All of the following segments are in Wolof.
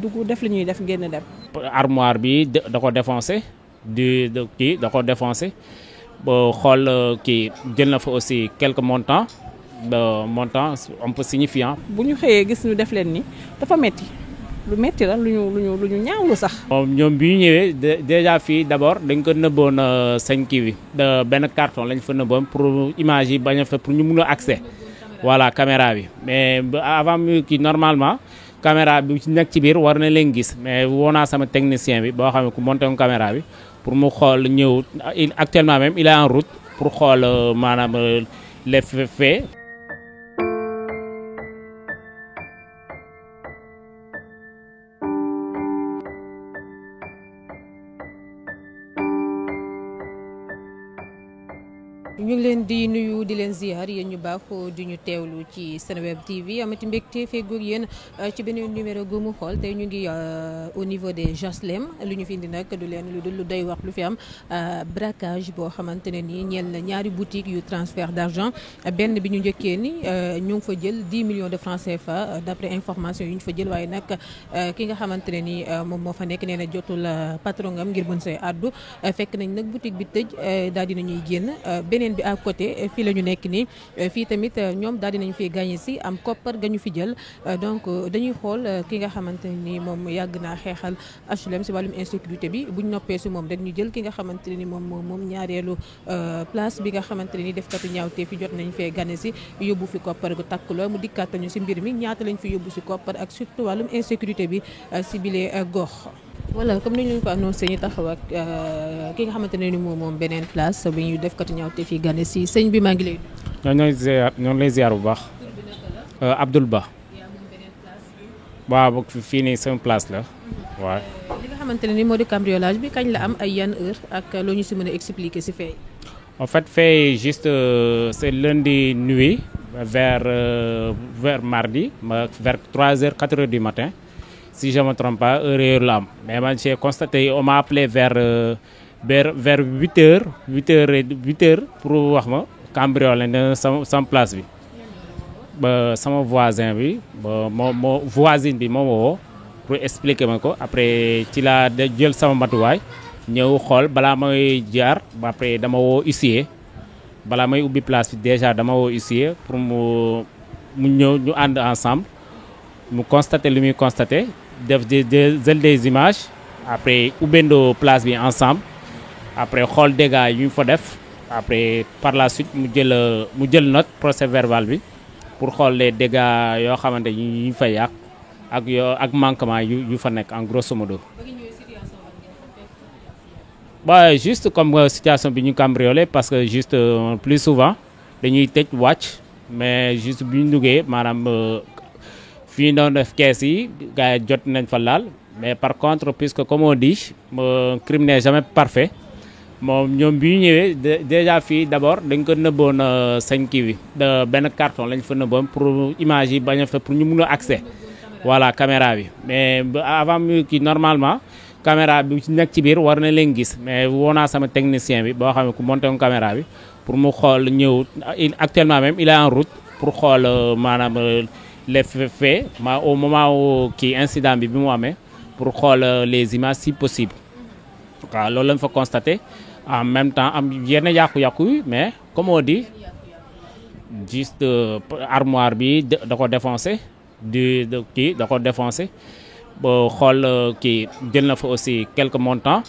dugg def li ñuy def génn dem. armoire bi da ko défoncé kii da ko défoncé ba xool kii jël na fa aussi quelques montants un peu signifiants. bu ñu xëyee gis ñu def leen ni dafa metti lu metti la lu ñu ñaawlu sax. ñoom bi ñu ñëwee déjà fii d'abord dañ ko nëbboon seen kii bi benn carton lañ fa nëbboon pour image yi bañ a fa pour ñu mun a accès voilà caméra bi mais avant mu kii normalement. caméra bi ci nekk ci biir war na leen gis mais woo naa sama technicien bi boo xam ne ku monté woon caméra bi pour mu xool ñëw actuellement même il est en route pour xool maanaam les faits. ñu ngi leen di nuyu di leen ziar yéen ñu baaxoo di ñu teewlu ci Senweb TV amati mbégte feggoog yéen ci beneen numéro gu mu xool tey ñu ngi au niveau des JASLEM lu ñu fi indi nag du leen lu dul lu doy wax lu fi am braquage boo xamante ne nii ñeel na ñaari boutique yu transfert d'argent benn bi ñu njëkkee ni ñu ngi fa jël 10 millions de francs CFA d'après information yu ñu fa jël waaye nag ki nga xamante ne nii moom moo fa nekk nee na jotul patron ngam ngir mën say addu fekk nañ nag boutique bi tëj daal dina ñuy génn beneen bi à côté fii la ñu nekk nii fii tamit ñoom daal dinañ fi gagné si am koppar ga ñu fi jël donc dañuy xool ki nga xamante ni moom yàgg naa xeexal HLM si wàllum insécurité bi buñ noppee si moom rek ñu jël ki nga xamante ne ni moom ñaareelu place bi nga xamante ne ni defkatu ñaawtee fi jot nañ fee gagné si yóbbu fi koppar gu takk la mu dikkaat ñu si mbir mi ñaata lañ fi yóbbu si koppar ak surtout wàllum insécurité bi si bile gox. voilà comme ni ñu leen ko annoncé ñu taxaw ak ki nga xamante ne ni moom beneen place bi ñu def katu ñaaw te fii gane si sëñ bi maa ngi lay. ñoo lay ziar bu baax. Abdoul Ba. waaw fii nii sama place la waaw. li nga xamante ne ni moo di cambriolage bi kañ la am ay yan heure ak loo ñu si mën a expliquer si fee. en fait fait juste c'est lundi nuit vers mardi vers 3h 4h du matin. Si je ne me trompe pas, heure la am mais man j'ai constaté on m'a appelé vers 8h pour wax ma cambriolé na sama place bi ba sama voisin bi ba moo voisine bi moo woo pour expliquer ma ko après ci laa jël sama matuwaay ñëw xool balaa may jaar après dama woo huissier balaa may ubbi place bi déjà dama woo huissier pour mu ñëw ñu ànd ensemble mu constater li muy constater def des images après ubbendoo place bi ensemble après xool dégâts yu ñu fa def après par la suite mu jël note procès verbal bi pour xool les dégâts yoo xamante ni ñu fa yàq ak manquement yu fa nekk en grosso modo. Bah juste comme situation bi ñu cambriolé parce que juste plus souvent dañuy tëj wàcc mais juste bi ñu duggee maanaam fii doon def kees yi gars yi jot nañ fa laal mais par contre puisque comme on dit crime n'est jamais parfait moom ñoom bi ñu ñëwee déjà fii d'abord dañ ko nëbboon seen kii bi benn carton lañ fa nëbboon pour image yi bañ a fa pour ñu mun a accès voilà caméra bi mais avant mu kii normalement caméra bi ci nekk ci biir war na leen gis mais woo naa sama technicien bi boo xam ne ku monté woon caméra bi pour mu xool ñëw actuellement même il est en route pour xool maanaam les faits au moment où kii incident bi mu amee pour xool les images si possible waaw loolu lañ fa constaté en même temps am yenn yàqu-yàqu yi mais comme on dit juste armoire bi da ko défoncé kii da ko défoncé boo xool kii jël na fa aussi quelques montants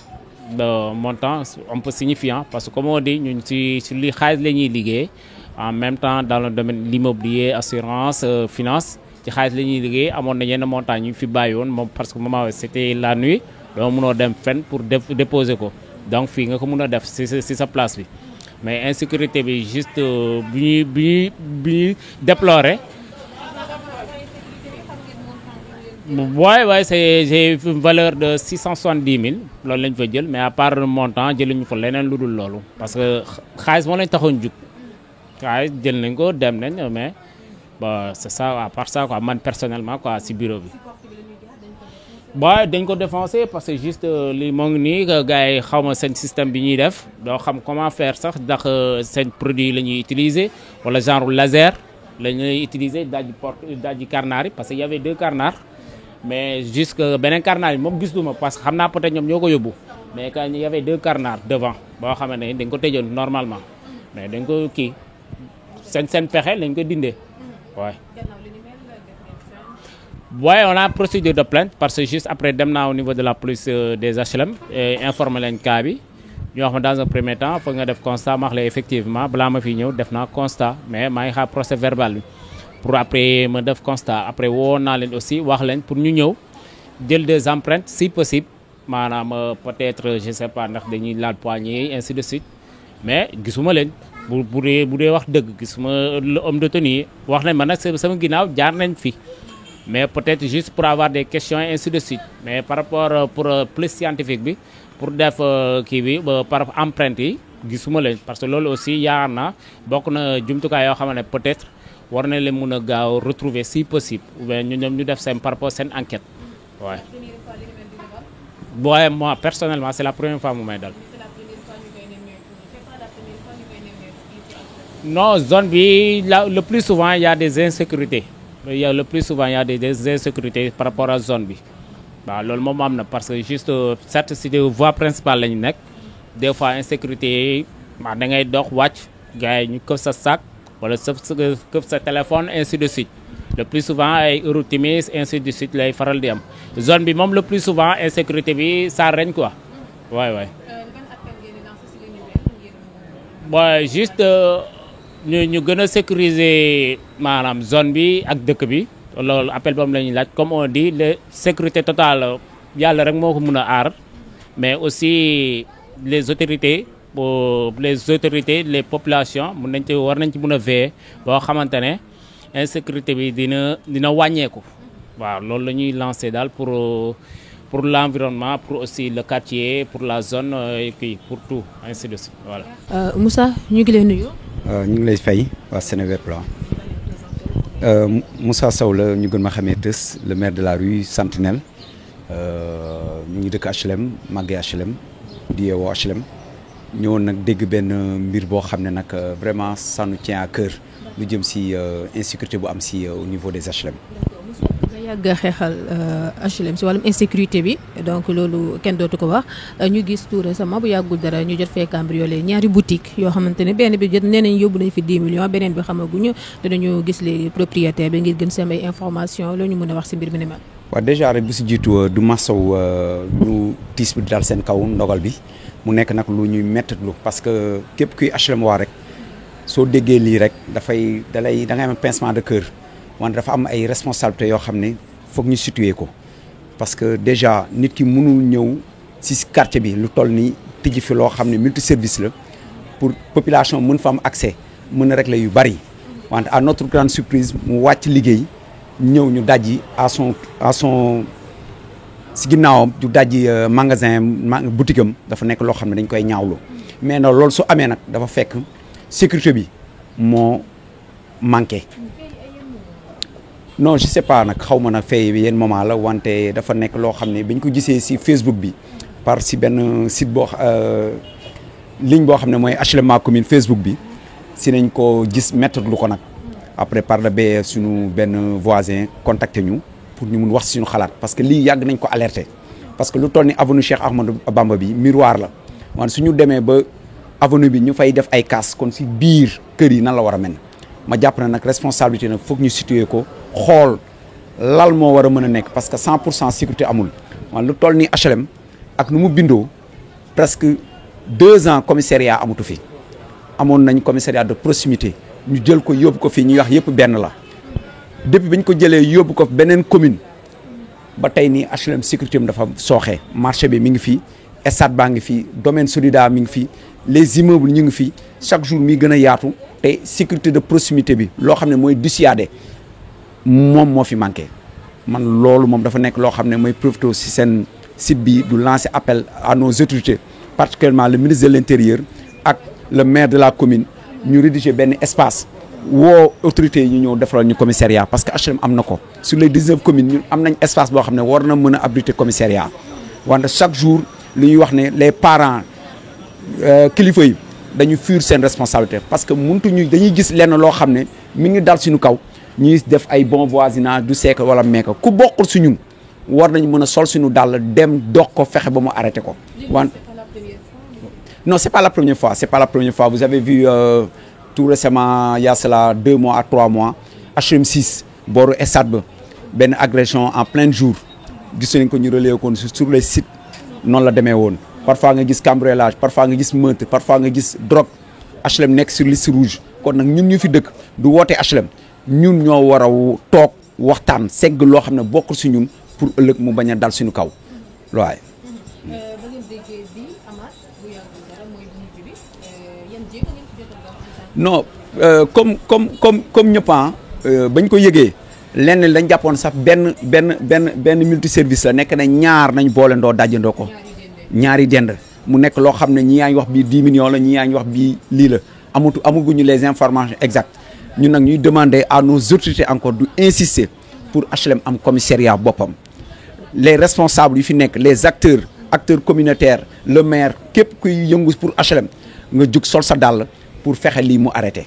un peu signifiants parce que comme on dit ñun si li xaalis la ñuy liggéey en même temps dans le domaine de l'immobilier assurance finance ci xaalis la ñuy liggéey amoon na yenn montants ñu fi bàyyi woon moom parce que moment c'était la nuit doo mënoo dem fenn pour déposer ko donc fii nga ko mën a def si sa place bi mais insécurité bi juste bi ñuy déplorer waaye c'est une valeur de 670 000 loolu lañ fa jël mais à part le montant jëluñu fa leneen lu dul loolu parce que xaalis moo lañ taxoon jug xaalis jël nañ ko dem nañ mais bon c'est ça à part ça quoi man personnellement quoi si bureau bi waaye dañ ko défoncer parce que juste li moo ngi nii gars yi xaw ma seen système bi ñuy def doo xam comment faire sax ndax seen produit la ñuy utiliser wala genre laser la ñuy utiliser dajji carnard yi parce que y avait 2 carnards mais jusque beneen carnage bi moom gisuma parce que xam naa peut-être ñoom ñoo ko yóbbu mais quand il y avait 2 carnards devant boo xam ne dañ ko tëjoon normalement mais dañ ko kii seen pexe lañ ko dindee waaye. Ouais, on a procédure de plainte parce que juste après dem naa au niveau de la police des HLM informé leen cas bi ñu wax ma dans un premier temps foog nga def constat ma wax la effectivement balaa ma fi ñëw def naa constat mais maa ngi xaar procès verbal bi pour après ma def constat après woo naa leen aussi wax leen pour ñu ñëw jël des empreintes si possible maanaam peut-être je sais pas ndax dañuy laal poignée ainsi de suite mais gisuma leen bu dee wax dëgg gisuma homme de tenue wax nañ ma nag sama ginnaaw jaar nañ fi. Mais peut-être juste pour avoir des questions et ainsi de suite. Mais par rapport pour plus scientifique bi pour def kii bi par empreinte yi gisuma leen parce que loolu aussi yaakaar naa bokk na jumtukaay yoo xam ne peut-être war na leen mën a gaaw retrouver si possible ou bien ñoom ñu def seen par rapport seen enquête waaye. Ouais, moi personnellement c'est la première fois mu may dal. Non, zone bi le plus souvent il y a des insécurités. Le plus souvent il y a des insécurités par rapport à zone bi waaw loolu moom am na parce que juste certes si des voies principales la ñu nekk des fois insécurité yi da ngay dox wàcc gars yi ñu këf sa sac wala këf sa téléphone ainsi de suite le plus souvent ay heures timis ainsi de suite lay faral di am zone bi moom le plus souvent insécurité bi ça règne quoi waay bon juste ñu gën a sécuriser maanaam zone bi ak dëkk bi loolu appel boobu la ñuy laaj comme on dit la sécurité totale yàlla rek moo ko mën a aar mais aussi les autorités les populations mun nañ ci war nañ ci mën a veiller boo xamante ne insécurité bi dina wàññeeku waaw loolu la ñuy lancer daal pour l'environnement pour aussi le quartier pour la zone et puis pour tout ainsi de suite voilà. Moussa ñu ngi lay nuyu. ñu ngi lay fay waa Seneweb la Moussa Sow la ñu gën ma xamee Teuss le maire de la rue Sentinelle ñu ngi dëkk HLM màggee HLM di yeewoo HLM ñëwoon nag dégg benn mbir boo xam ne nag vraiment ça nous tient à cœur lu jëm si insécurité bu am si au niveau des HLM. nga yàgg a xeexal HLM si wàllum insécurité bi donc loolu kenn dootu ko wax ñu gis tout récemment bu yàggul dara ñu jot fee cambriolé ñaari boutique yoo xamante ne benn bi jot nee nañ yóbbu nañ fi 10 millions beneen bi xamaguñu danañu gis les propriétaires bi ngir gën seen ay information loolu ñu mën a wax si mbir mi ni mel. waaw déjà rek bu si jiitu du masaw ñu tiis bi dal seen kaw ndogal bi mu nekk nag lu ñuy mettitlu parce que képp kuy HLM waa rek soo déggee lii rek da ngay am pincement de cœur. wante dafa am ay responsabilités yoo xam ne foog ñu situer ko parce que déjà nit ki mënul ñëw ci quartier bi lu toll ni tijji fi loo xam ne multiservice la pour population mën fa am accès mën a régler yu bari wante à notre grande surprise mu wàcc liggéey ñëw ñu dajji à son ci ginnaawam ñu dajji magasin boutique am dafa nekk loo xam ne dañ koy ñaawlu mais nag loolu su amee nag dafa fekk sécurité bi moo manqué. non je sais pas nag xaw ma nag fay bi yenn moment la wante dafa nekk loo xam ne bi ñu ko gisee ci Facebook bi par ci benn site ligne boo xam ne mooy HLM ma commune Facebook bi ci nañ ko gis méthode lu ko nag après par le biais suñu benn voisin contacté ñu pour ñu mun wax ci suñu xalaat parce que lii yàgg nañ ko alerter parce que lu toll ni avenue Cheikh Ahmadou Bamba bi miroir la wante suñu demee ba avenue bi ñu fay def ay casse kon ci biir kër yi nan la war a mel ma jàpp na nag responsabilité nag foog ñu situer ko xool lal moo war a mën a nekk parce que 100% sécurité amul man lu toll ni HLM ak nu mu bindoo presque 2 ans commissariat amatu fi amoon nañ commissariat de proximité ñu jël ko yóbbu ko fii ñuy wax yëpp benn la depuis bi ñu ko jëlee yóbbu ko beneen commune ba tey nii HLM sécurité am dafa sooxee marché bi mi ngi fii stade baa ngi fii domaine solidaire mi ngi fii les immeubles ñu ngi fii chaque jour mi gën a yaatu te sécurité de proximité bi loo xam ne mooy dissuader moom moo fi manqué man loolu moom dafa nekk loo xam ne mooy profité ci seen site bi du lancer appel à nos autorités particulièrement le ministre de l'intérieur ak le maire de la commune ñu rédiger benn espace woo autorités yi ñu ñëw defaral ñu commissariat parce que HLM am na ko sur les 19 communes ñun am nañ espace boo xam ne war na mën a abriter commissariat wante chaque jour li ñuy wax ne les parents kilifa yi dañu fuir seen responsabilité parce que mëntuñu dañuy gis lenn loo xam ne mi ngi dal suñu kaw ñuy def ay bon voisinage du siècle wala meeka ku bokkul su ñun war nañ mën a sol suñu dàll dem dox ko fexe ba mu arrêté ko. Non, c'est pas la première fois. C'est pas la première fois. Vous avez vu tout récemment, il y a cela 2 mois à 3 mois, HLM 6, Boro Estade, une agression en plein jour. Gis nañ ko ñu relayer ko sur les sites non la démé won. Parfois nga gis cambriolage, parfois nga gis meurtre, parfois nga gis drogue. HLM nekk sur liste rouge. Kon nak ñun ñu fi dëkk du woté HLM. Ñun ñoo wara tok waxtaan ségg lo xamné bokku ci ñun pour ëlëk mu baña dal suñu kaw. Waay. Non, comme ñëpp bañ ko yëgee lenn lañ jàppoon sax benn multiservice la nekk na ñaar nañ boolendoo dajandoo ko ñaari dend mu nekk loo xam ne ñi yaa ngi wax bii 10 millions la ñi yaa ngi wax bii lii la amaguñu les informations exactes ñun nag ñuy demander à nos autorités encore du insister pour HLM am commissariat boppam les responsables yu fi nekk les acteurs communautaires le maire képp kuy yëngu pour HLM nga jug sol sa dàll pour fexe lii mu arrêté